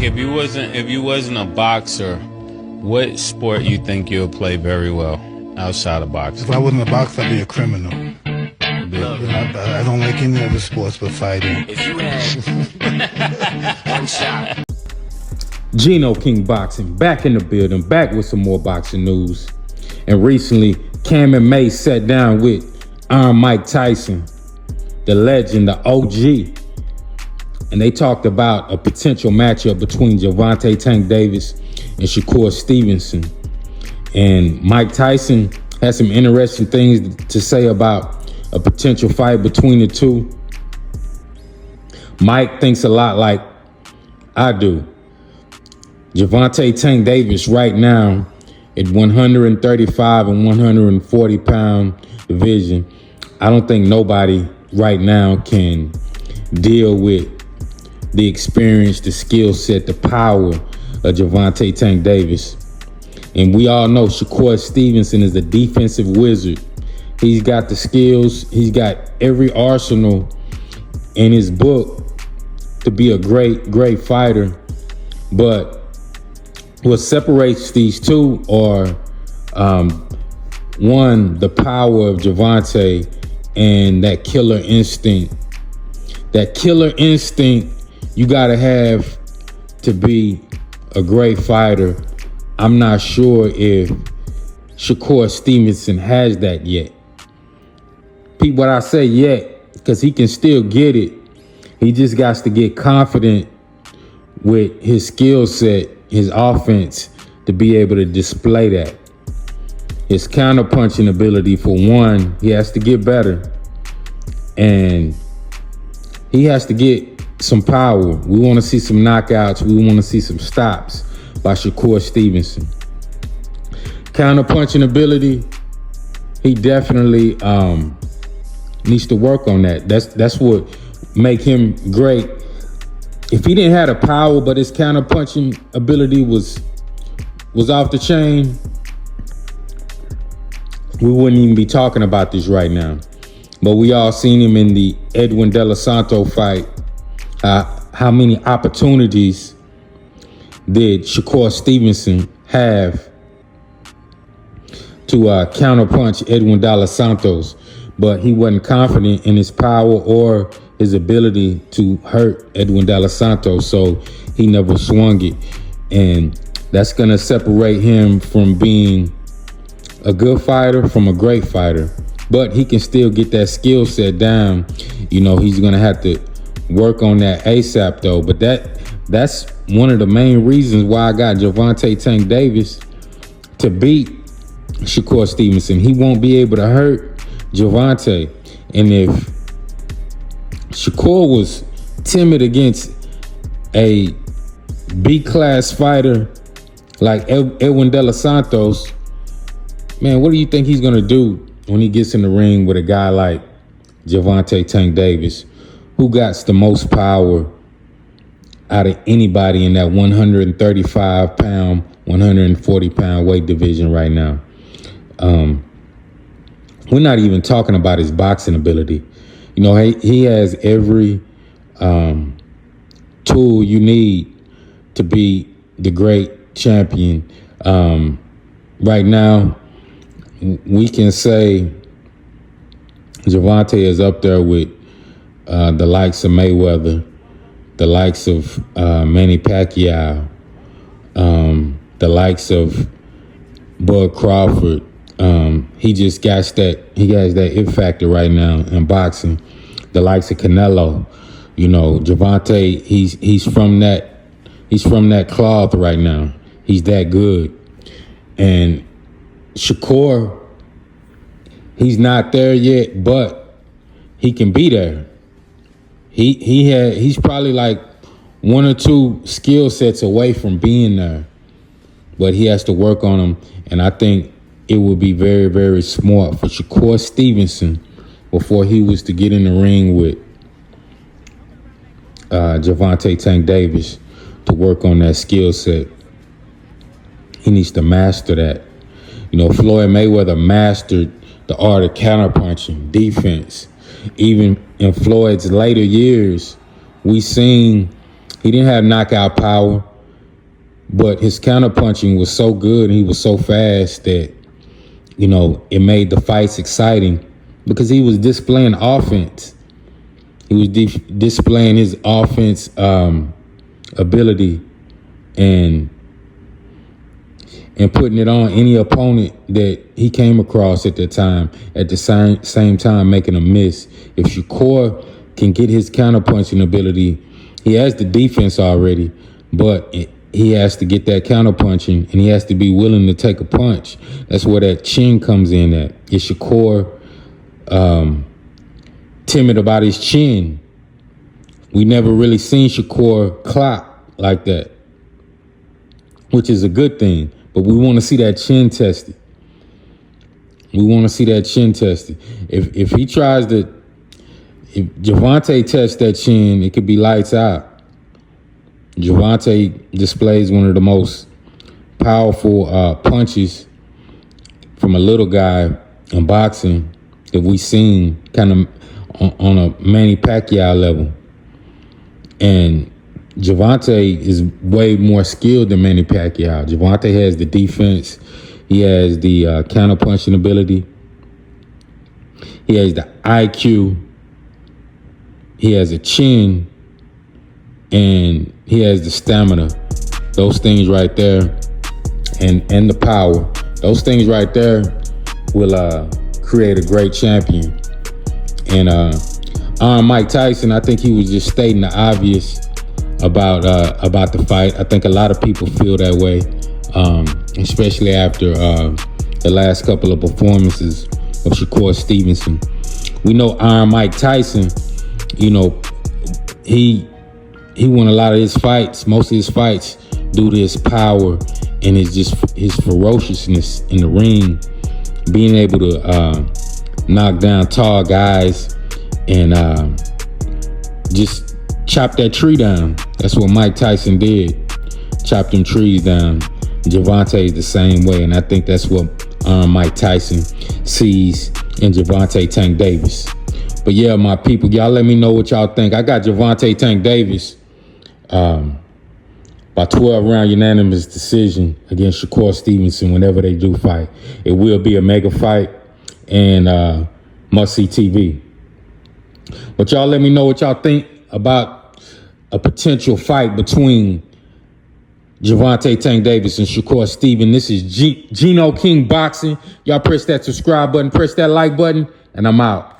if you wasn't a boxer, what sport you think you'll play very well outside of boxing? If I wasn't a boxer, I'd be a criminal. I don't like any other sports but fighting. If you had one shot. Gino King Boxing back in the building, back with some more boxing news. And recently, Cam and May sat down with Iron Mike Tyson, the legend, the OG. And they talked about a potential matchup between Gervonta Tank Davis and Shakur Stevenson. And Mike Tyson had some interesting things to say about a potential fight between the two. Mike thinks a lot like I do. Gervonta Tank Davis right now at 135 and 140 pound division, I don't think nobody right now can deal with the experience, the skill set, the power of Gervonta Tank Davis. And we all know Shakur Stevenson is a defensive wizard. He's got the skills, he's got every arsenal in his book to be a great fighter. But what separates these two are, one, the power of Gervonta and that killer instinct. That killer instinct you gotta have to be a great fighter. I'm not sure if Shakur Stevenson has that yet. What I say yet, because he can still get it. He just got to get confident with his skill set, his offense, to be able to display that. His counterpunching ability, for one, he has to get better. And he has to get some power. We want to see some knockouts. We want to see some stops by Shakur Stevenson. Counterpunching ability, he definitely needs to work on that. That's what make him great. If he didn't have the power, but his counterpunching ability was off the chain, we wouldn't even be talking about this right now. But we all seen him in the Edwin De Los Santos fight. How many opportunities did Shakur Stevenson have to counterpunch Edwin De Los Santos? But he wasn't confident in his power or his ability to hurt Edwin De Los Santos, so he never swung it. And that's going to separate him from being a good fighter from a great fighter. But he can still get that skill set down. You know, he's going to have to work on that ASAP, though. But that's one of the main reasons why I got Gervonta Tank Davis to beat Shakur Stevenson. He won't be able to hurt Gervonta. And if Shakur was timid against a B-class fighter like Edwin De Los Santos, man, what do you think he's going to do when he gets in the ring with a guy like Gervonta Tank Davis, who got the most power out of anybody in that 135-pound, 140-pound weight division right now? We're not even talking about his boxing ability. You know, he has every tool you need to be the great champion. Right now, we can say Gervonta is up there with the likes of Mayweather, the likes of Manny Pacquiao, the likes of Bud Crawford. He just got he has that it factor right now in boxing. The likes of Canelo, you know, Gervonta, he's from that cloth right now. He's that good. And Shakur, he's not there yet, but he can be there. He's probably like one or two skill sets away from being there, but he has to work on them. And I think it would be very, very smart for Shakur Stevenson, before he was to get in the ring with Gervonta Tank Davis, to work on that skill set. He needs to master that. You know, Floyd Mayweather mastered the art of counterpunching, defense. Even in Floyd's later years, we seen he didn't have knockout power, but his counterpunching was so good and he was so fast that, you know, it made the fights exciting because he was displaying offense. He was displaying his offense ability and putting it on any opponent that he came across at the time, at the same time making a miss. If Shakur can get his counterpunching ability, he has the defense already, but he has to get that counterpunching and he has to be willing to take a punch. That's where that chin comes in at. Is Shakur timid about his chin? We never really seen Shakur clock like that, which is a good thing. But we want to see that chin tested. We want to see that chin tested. If he tries to, if Gervonta tests that chin, it could be lights out. Gervonta displays one of the most powerful punches from a little guy in boxing that we've seen, kind of on a Manny Pacquiao level. And Gervonta is way more skilled than Manny Pacquiao. Gervonta has the defense. He has the counter-punching ability. He has the IQ. He has a chin. And he has the stamina. Those things right there, and the power. Those things right there will create a great champion. And Mike Tyson, I think he was just stating the obvious about the fight. I think a lot of people feel that way, especially after the last couple of performances of Shakur Stevenson. We know Iron Mike Tyson, you know, he won a lot of his fights, most of his fights, due to his power and his ferociousness in the ring, being able to knock down tall guys and just chop that tree down. That's what Mike Tyson did. Chop them trees down. Gervonta is the same way, and I think that's what Mike Tyson sees in Gervonta Tank Davis. But yeah, my people, y'all let me know what y'all think. I got Gervonta Tank Davis by 12-round unanimous decision against Shakur Stevenson whenever they do fight. It will be a mega fight and must-see TV. But y'all let me know what y'all think about a potential fight between Gervonta Tank Davis and Shakur Stevenson. This is Gino King Boxing. Y'all press that subscribe button, press that like button, and I'm out.